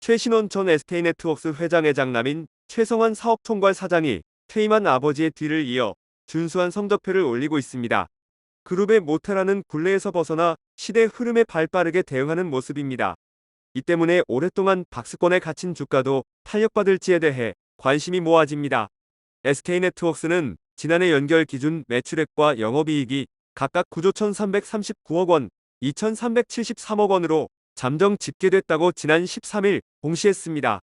최신원 전 SK네트워크스 회장의 장남인 최성환 사업총괄 사장이 퇴임한 아버지의 뒤를 이어 준수한 성적표를 올리고 있습니다. 그룹의 모태라는 굴레에서 벗어나 시대 흐름에 발빠르게 대응하는 모습입니다. 이 때문에 오랫동안 박스권에 갇힌 주가도 탄력받을지에 대해 관심이 모아집니다. SK네트워크스는 지난해 연결 기준 매출액과 영업이익이 각각 9조 1,339억 원, 2,373억 원으로 잠정 집계됐다고 지난 13일 공시했습니다.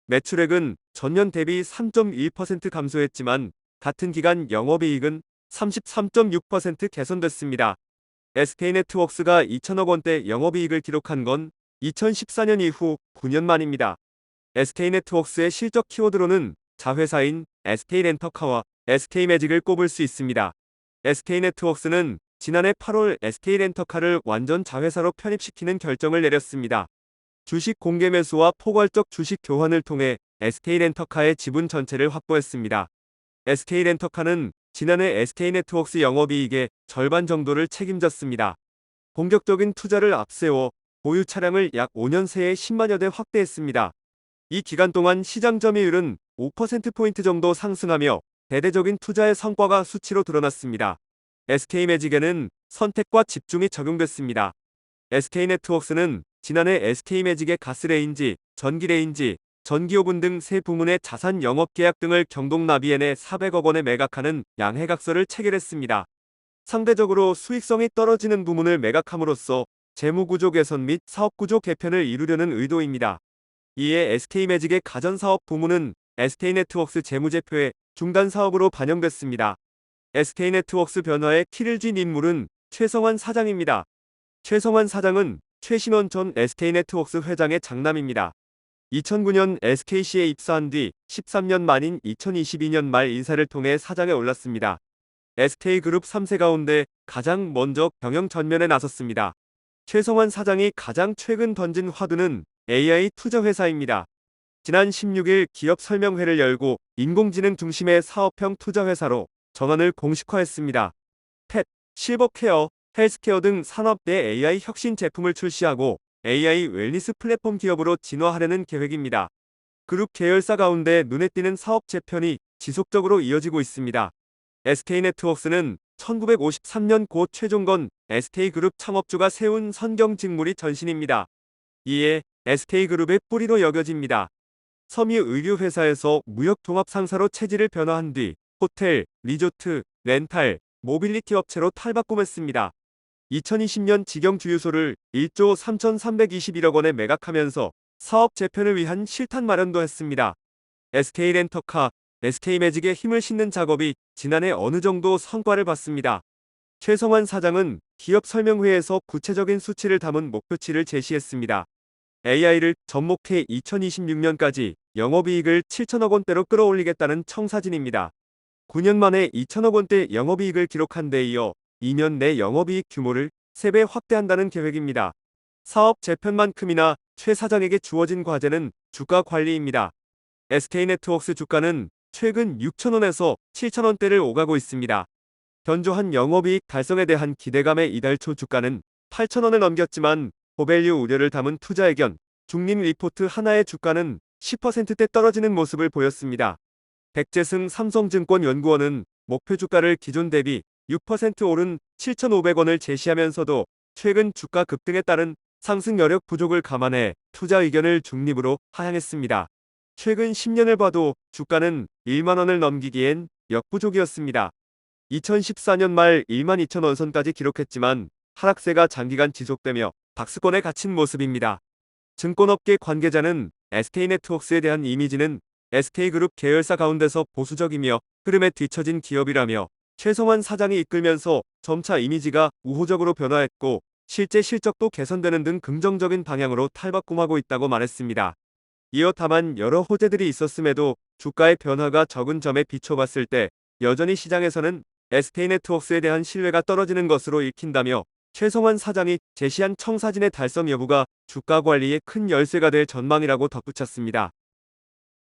매출액은 전년 대비 3.1% 감소했지만 같은 기간 영업이익은 33.6% 개선됐습니다. SK네트워크스가 2천억 원대 영업이익을 기록한 건 2014년 이후 9년 만입니다. SK네트워크스의 실적 키워드로는 자회사인 SK렌터카와 SK매직을 꼽을 수 있습니다. SK네트워크스는 지난해 8월 SK렌터카를 완전 자회사로 편입시키는 결정을 내렸습니다. 주식 공개 매수와 포괄적 주식 교환을 통해 SK렌터카의 지분 전체를 확보했습니다. SK렌터카는 지난해 SK네트워크스 영업이익의 절반 정도를 책임졌습니다. 본격적인 투자를 앞세워 보유 차량을 약 5년 새에 10만여 대 확대했습니다. 이 기간 동안 시장 점유율은 5%포인트 정도 상승하며 대대적인 투자의 성과가 수치로 드러났습니다. SK매직에는 선택과 집중이 적용됐습니다. SK네트워크스는 지난해 SK매직의 가스레인지, 전기레인지, 전기오븐 등 세 부문의 자산 영업계약 등을 경동나비엔에 400억 원에 매각하는 양해각서를 체결했습니다. 상대적으로 수익성이 떨어지는 부문을 매각함으로써 재무구조 개선 및 사업구조 개편을 이루려는 의도입니다. 이에 SK매직의 가전사업 부문은 SK네트워크스 재무제표에 중단사업으로 반영됐습니다. SK네트워크스 변화의 키를 쥔 인물은 최성환 사장입니다. 최성환 사장은 최신원 전 SK네트워크스 회장의 장남입니다. 2009년 SKC에 입사한 뒤 13년 만인 2022년 말 인사를 통해 사장에 올랐습니다. SK그룹 3세 가운데 가장 먼저 경영 전면에 나섰습니다. 최성환 사장이 가장 최근 던진 화두는 AI 투자 회사입니다. 지난 16일 기업 설명회를 열고 인공지능 중심의 사업형 투자 회사로 전환을 공식화했습니다. 펫, 실버케어, 헬스케어 등 산업 내 AI 혁신 제품을 출시하고 AI 웰니스 플랫폼 기업으로 진화하려는 계획입니다. 그룹 계열사 가운데 눈에 띄는 사업 재편이 지속적으로 이어지고 있습니다. SK네트워크스는 1953년 고 최종건 SK그룹 창업주가 세운 선경직물이 전신입니다. 이에 SK그룹의 뿌리로 여겨집니다. 섬유 의류회사에서 무역종합상사로 체질을 변화한 뒤 호텔, 리조트, 렌탈, 모빌리티 업체로 탈바꿈했습니다. 2020년 직영주유소를 1조 3,321억 원에 매각하면서 사업 재편을 위한 실탄 마련도 했습니다. SK렌터카, SK매직에 힘을 싣는 작업이 지난해 어느 정도 성과를 봤습니다. 최성환 사장은 기업 설명회에서 구체적인 수치를 담은 목표치를 제시했습니다. AI를 접목해 2026년까지 영업이익을 7천억 원대로 끌어올리겠다는 청사진입니다. 9년 만에 2천억 원대 영업이익을 기록한 데 이어 2년 내 영업이익 규모를 3배 확대한다는 계획입니다. 사업 재편만큼이나 최 사장에게 주어진 과제는 주가 관리입니다. SK네트워크스 주가는 최근 6천원에서 7천원대를 오가고 있습니다. 견조한 영업이익 달성에 대한 기대감에 이달 초 주가는 8천원을 넘겼지만 고밸류 우려를 담은 투자 의견, 중립 리포트 하나의 주가는 10%대 떨어지는 모습을 보였습니다. 백재승 삼성증권 연구원은 목표 주가를 기존 대비 6% 오른 7,500원을 제시하면서도 최근 주가 급등에 따른 상승 여력 부족을 감안해 투자 의견을 중립으로 하향했습니다. 최근 10년을 봐도 주가는 1만원을 넘기기엔 역부족이었습니다. 2014년 말 12,000원 선까지 기록했지만 하락세가 장기간 지속되며 박스권에 갇힌 모습입니다. 증권업계 관계자는 SK네트워크스에 대한 이미지는 SK그룹 계열사 가운데서 보수적이며 흐름에 뒤처진 기업이라며 최성환 사장이 이끌면서 점차 이미지가 우호적으로 변화했고 실제 실적도 개선되는 등 긍정적인 방향으로 탈바꿈하고 있다고 말했습니다. 이어 다만 여러 호재들이 있었음에도 주가의 변화가 적은 점에 비춰봤을 때 여전히 시장에서는 SK네트워크스에 대한 신뢰가 떨어지는 것으로 읽힌다며 최성환 사장이 제시한 청사진의 달성 여부가 주가 관리에 큰 열쇠가 될 전망이라고 덧붙였습니다.